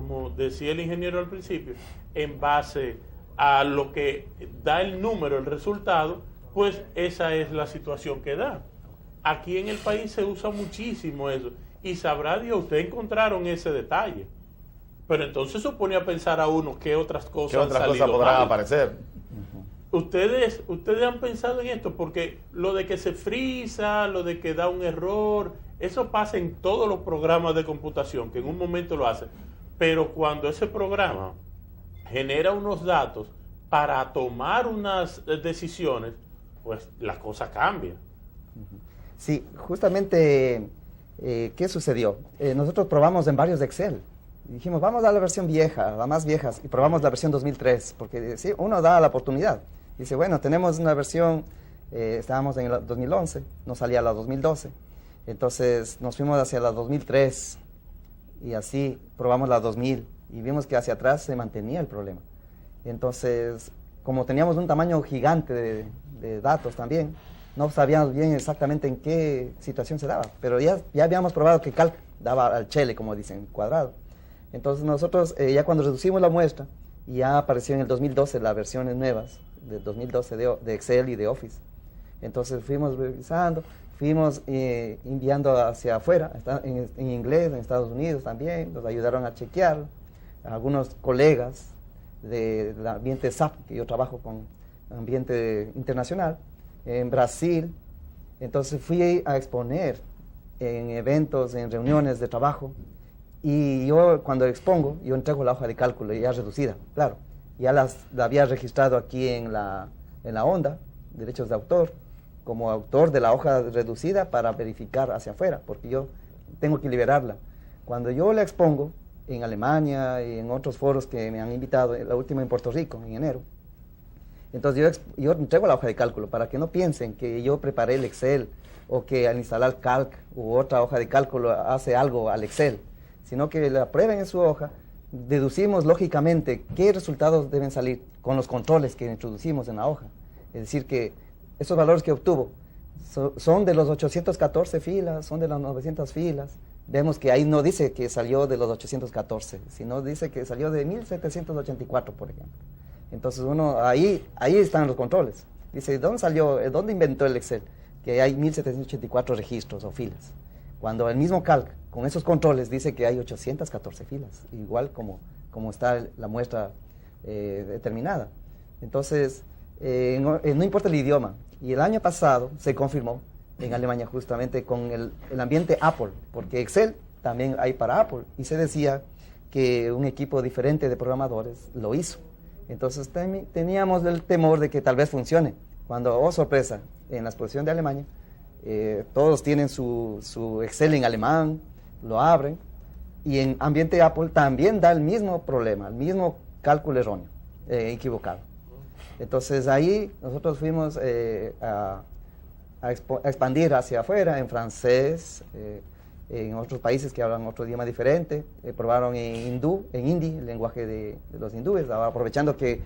como decía el ingeniero al principio, en base a lo que da el número, el resultado, pues esa es la situación que da. Aquí en el país se usa muchísimo eso, y sabrá Dios, ustedes encontraron ese detalle. Pero entonces se pone a pensar a uno qué otras cosas ¿Qué otras cosas podrán aparecer? Ustedes han pensado en esto, porque lo de que se frisa, lo de que da un error, eso pasa en todos los programas de computación, que en un momento lo hacen. Pero cuando ese programa genera unos datos para tomar unas decisiones, pues la cosa cambia. Sí, justamente, ¿qué sucedió? Nosotros probamos en varios de Excel. Dijimos, vamos a la versión vieja, la más vieja, y probamos la versión 2003, porque sí, uno da la oportunidad. Dice, bueno, tenemos una versión, estábamos en el 2011, nos salía la 2012. Entonces nos fuimos hacia la 2003 y así probamos la 2000 y vimos que hacia atrás se mantenía el problema. Entonces, como teníamos un tamaño gigante de datos también, no sabíamos bien exactamente en qué situación se daba, pero ya habíamos probado que Calc daba al chele, como dicen, cuadrado. Entonces nosotros, ya cuando reducimos la muestra, ya apareció en el 2012 las versiones nuevas, de 2012 de Excel y de Office. Entonces fuimos revisando, fuimos enviando hacia afuera, en inglés, en Estados Unidos también, nos ayudaron a chequear, algunos colegas del ambiente SAP, que yo trabajo con ambiente internacional, en Brasil. Entonces fui a exponer en eventos, en reuniones de trabajo, y yo cuando expongo, yo entrego la hoja de cálculo ya reducida, claro, ya la había registrado aquí en la ONDA, derechos de autor, como autor de la hoja reducida para verificar hacia afuera, porque yo tengo que liberarla. Cuando yo la expongo en Alemania y en otros foros que me han invitado, la última en Puerto Rico, en enero, entonces yo entrego la hoja de cálculo para que no piensen que yo preparé el Excel o que al instalar Calc u otra hoja de cálculo hace algo al Excel, sino que la prueben en su hoja, deducimos lógicamente qué resultados deben salir con los controles que introducimos en la hoja. Es decir, que esos valores que obtuvo son de los 814 filas, son de las 900 filas. Vemos que ahí no dice que salió de los 814, sino dice que salió de 1784, por ejemplo. Entonces uno, ahí están los controles. Dice, ¿dónde salió, dónde inventó el Excel? Que hay 1784 registros o filas. Cuando el mismo Calc, con esos controles, dice que hay 814 filas, igual como está la muestra determinada. Entonces, no importa el idioma. Y el año pasado se confirmó en Alemania justamente con el ambiente Apple, porque Excel también hay para Apple, y se decía que un equipo diferente de programadores lo hizo. Entonces teníamos el temor de que tal vez funcione. Cuando, oh sorpresa, en la exposición de Alemania, todos tienen su Excel en alemán, lo abren, y en ambiente Apple también da el mismo problema, el mismo cálculo erróneo, equivocado. Entonces ahí nosotros fuimos a expandir hacia afuera, en francés, en otros países que hablan otro idioma diferente, probaron en hindi, el lenguaje de los hindúes, aprovechando que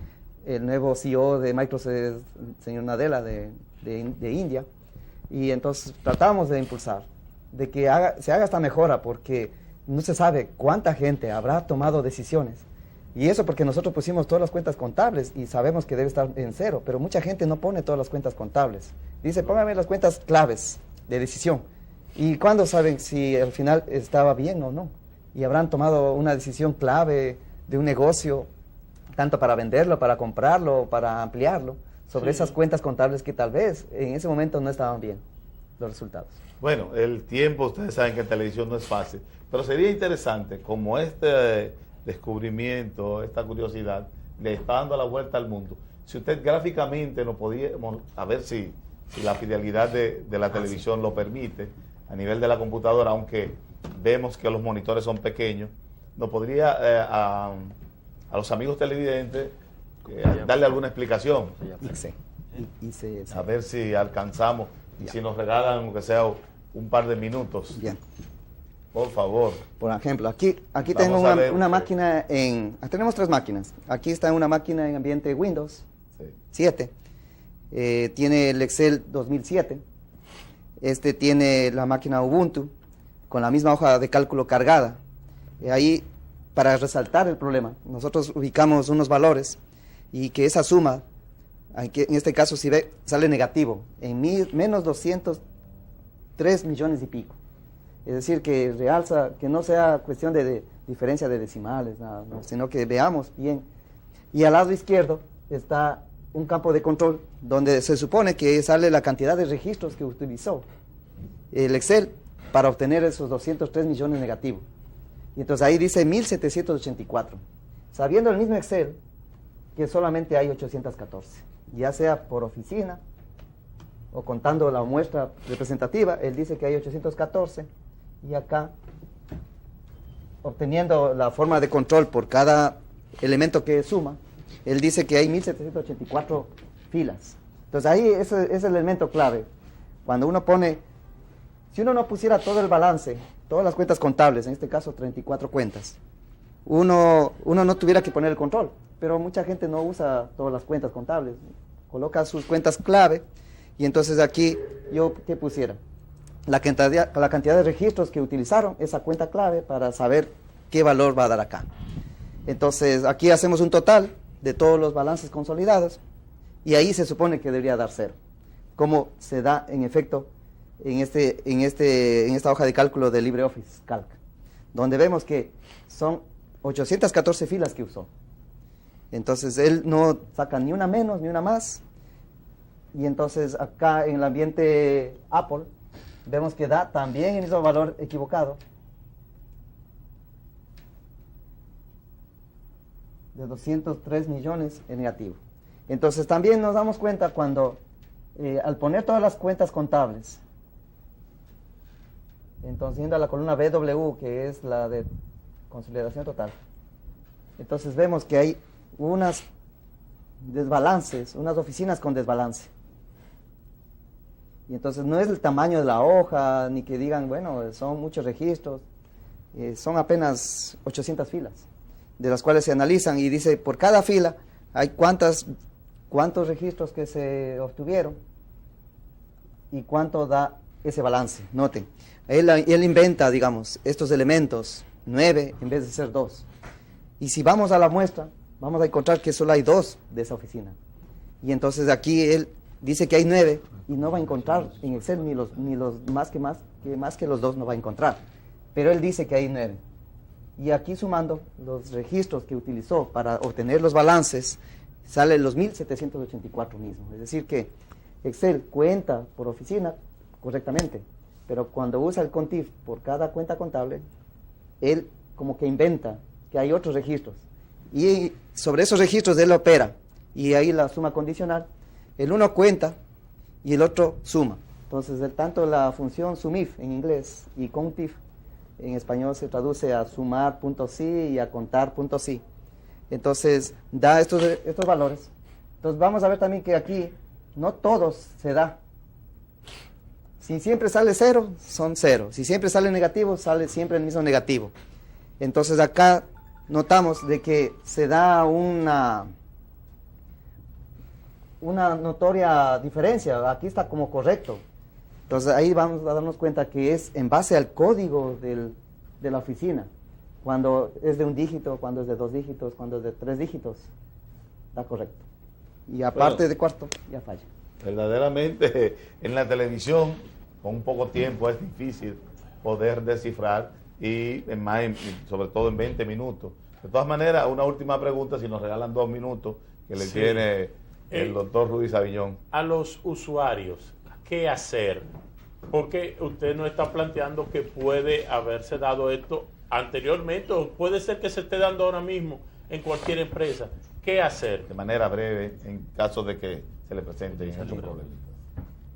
el nuevo CEO de Microsoft es el señor Nadella de India, y entonces tratamos de impulsar, de que se haga esta mejora, porque no se sabe cuánta gente habrá tomado decisiones. Y eso porque nosotros pusimos todas las cuentas contables y sabemos que debe estar en cero, pero mucha gente no pone todas las cuentas contables. Dice, póngame las cuentas claves de decisión. ¿Y cuándo saben si al final estaba bien o no? Y habrán tomado una decisión clave de un negocio, tanto para venderlo, para comprarlo, para ampliarlo, sobre esas cuentas contables que tal vez en ese momento no estaban bien los resultados. Bueno, el tiempo, ustedes saben que en televisión no es fácil, pero sería interesante, como este descubrimiento, esta curiosidad, le está dando la vuelta al mundo. Si usted gráficamente nos podía, a ver si la fidelidad de la televisión lo permite, a nivel de la computadora, aunque vemos que los monitores son pequeños, nos podría a los amigos televidentes darle alguna explicación. A ver si alcanzamos y si nos regalan, aunque sea un par de minutos. Bien. Por favor. Por ejemplo, aquí tengo una máquina tenemos tres máquinas. Aquí está una máquina en ambiente Windows 7. Tiene el Excel 2007. Tiene la máquina Ubuntu con la misma hoja de cálculo cargada. Ahí para resaltar el problema, nosotros ubicamos unos valores y que esa suma, en este caso si ve, sale negativo, en menos 203 millones y pico. Es decir, que realza, que no sea cuestión de diferencia de decimales, nada, no, sino que veamos bien. Y al lado izquierdo está un campo de control donde se supone que sale la cantidad de registros que utilizó el Excel para obtener esos 203 millones negativos. Y entonces ahí dice 1784, sabiendo el mismo Excel que solamente hay 814, ya sea por oficina o contando la muestra representativa, él dice que hay 814, y acá, obteniendo la forma de control por cada elemento que suma, él dice que hay 1784 filas. Entonces ahí ese es el elemento clave. Cuando uno pone, si uno no pusiera todo el balance, todas las cuentas contables, en este caso 34 cuentas, uno no tuviera que poner el control, pero mucha gente no usa todas las cuentas contables, coloca sus cuentas clave, y entonces aquí yo, ¿qué pusiera? La cantidad de registros que utilizaron esa cuenta clave para saber qué valor va a dar acá. Entonces aquí hacemos un total de todos los balances consolidados y ahí se supone que debería dar 0, como se da en efecto en esta hoja de cálculo de LibreOffice Calc, donde vemos que son 814 filas que usó. Entonces él no saca ni una menos ni una más, y entonces acá en el ambiente Apple vemos que da también el mismo valor equivocado de 203 millones en negativo. Entonces también nos damos cuenta cuando al poner todas las cuentas contables, entonces yendo a la columna BW, que es la de consolidación total, entonces vemos que hay unas desbalances, unas oficinas con desbalance. Y entonces no es el tamaño de la hoja, ni que digan, bueno, son muchos registros, son apenas 800 filas, de las cuales se analizan y dice, por cada fila hay cuántos registros que se obtuvieron y cuánto da ese balance. Noten, él inventa, digamos, estos elementos, 9 en vez de ser 2. Y si vamos a la muestra, vamos a encontrar que solo hay 2 de esa oficina. Y entonces aquí él dice que hay 9 y no va a encontrar en Excel ni los más que los 2 no va a encontrar. Pero él dice que hay 9. Y aquí sumando los registros que utilizó para obtener los balances, salen los 1784 mismos. Es decir que Excel cuenta por oficina correctamente, pero cuando usa el CONTIF por cada cuenta contable, él como que inventa que hay otros registros. Y sobre esos registros él opera. Y ahí la suma condicional, el uno cuenta y el otro suma. Entonces, tanto la función SUMIF en inglés y CONTIF en español se traduce a sumar punto sí y a contar punto sí. Entonces, da estos valores. Entonces, vamos a ver también que aquí no todos se da. Si siempre sale 0, son 0. Si siempre sale negativo, sale siempre el mismo negativo. Entonces, acá notamos de que se da una notoria diferencia. Aquí está como correcto. Entonces ahí vamos a darnos cuenta que es en base al código de la oficina. Cuando es de un dígito, cuando es de 2 dígitos, cuando es de 3 dígitos, está correcto. Y aparte de cuarto, ya falla. Verdaderamente en la televisión, con un poco tiempo, es difícil poder descifrar y sobre todo en 20 minutos. De todas maneras, una última pregunta, si nos regalan 2 minutos, que le tiene el doctor Rudy Saviñón. A los usuarios, ¿qué hacer? Porque usted nos está planteando que puede haberse dado esto anteriormente o puede ser que se esté dando ahora mismo en cualquier empresa. ¿Qué hacer? De manera breve, en caso de que se le presenten estos problemas.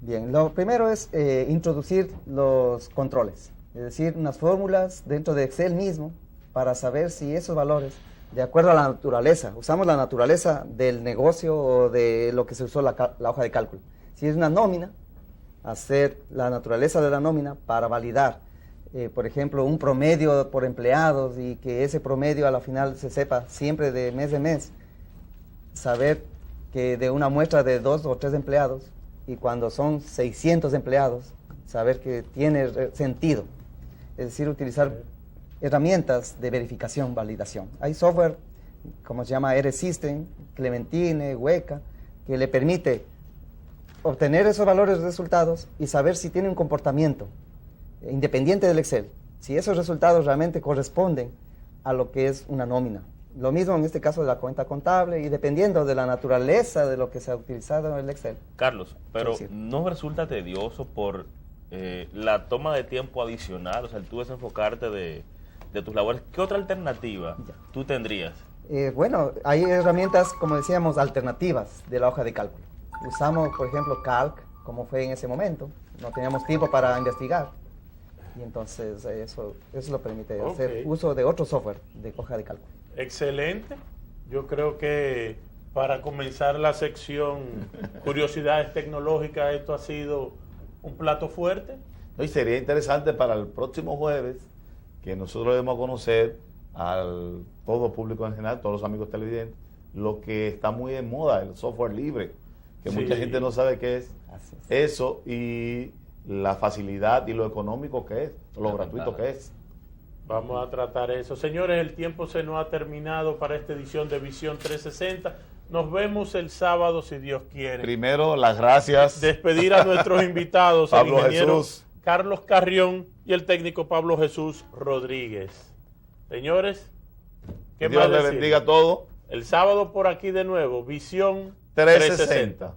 Bien, lo primero es introducir los controles, es decir, unas fórmulas dentro de Excel mismo para saber si esos valores, de acuerdo a la naturaleza, usamos la naturaleza del negocio o de lo que se usó la hoja de cálculo. Si es una nómina, hacer la naturaleza de la nómina para validar, por ejemplo, un promedio por empleados y que ese promedio a la final se sepa siempre de mes, saber que de una muestra de 2 o 3 empleados y cuando son 600 empleados, saber que tiene sentido. Es decir, utilizar herramientas de verificación, validación. Hay software, como se llama R-System, Clementine, Weka, que le permite obtener esos valores de resultados y saber si tiene un comportamiento independiente del Excel, si esos resultados realmente corresponden a lo que es una nómina. Lo mismo en este caso de la cuenta contable y dependiendo de la naturaleza de lo que se ha utilizado en el Excel. Carlos, pero ¿no resulta tedioso por la toma de tiempo adicional? O sea, tú desenfocarte de tus labores. ¿Qué otra alternativa tú tendrías? Bueno, hay herramientas, como decíamos, alternativas de la hoja de cálculo. Usamos, por ejemplo, Calc, como fue en ese momento. No teníamos tiempo para investigar. Y entonces eso lo permite hacer uso de otro software de hoja de cálculo. Excelente. Yo creo que para comenzar la sección curiosidades tecnológicas, esto ha sido un plato fuerte. Y sería interesante para el próximo jueves que nosotros demos a conocer al todo público en general, todos los amigos televidentes, lo que está muy de moda, el software libre, que mucha gente no sabe qué es. Eso y la facilidad y lo económico que es, lo gratuito que es. Vamos a tratar eso. Señores, el tiempo se nos ha terminado para esta edición de Visión 360. Nos vemos el sábado, si Dios quiere. Primero, las gracias. Despedir a nuestros invitados, Pablo el ingeniero Jesús Carlos Carrión y el técnico Pablo Jesús Rodríguez. Señores, ¿qué Dios más le decir? bendiga a todos. El sábado por aquí de nuevo, Visión 360.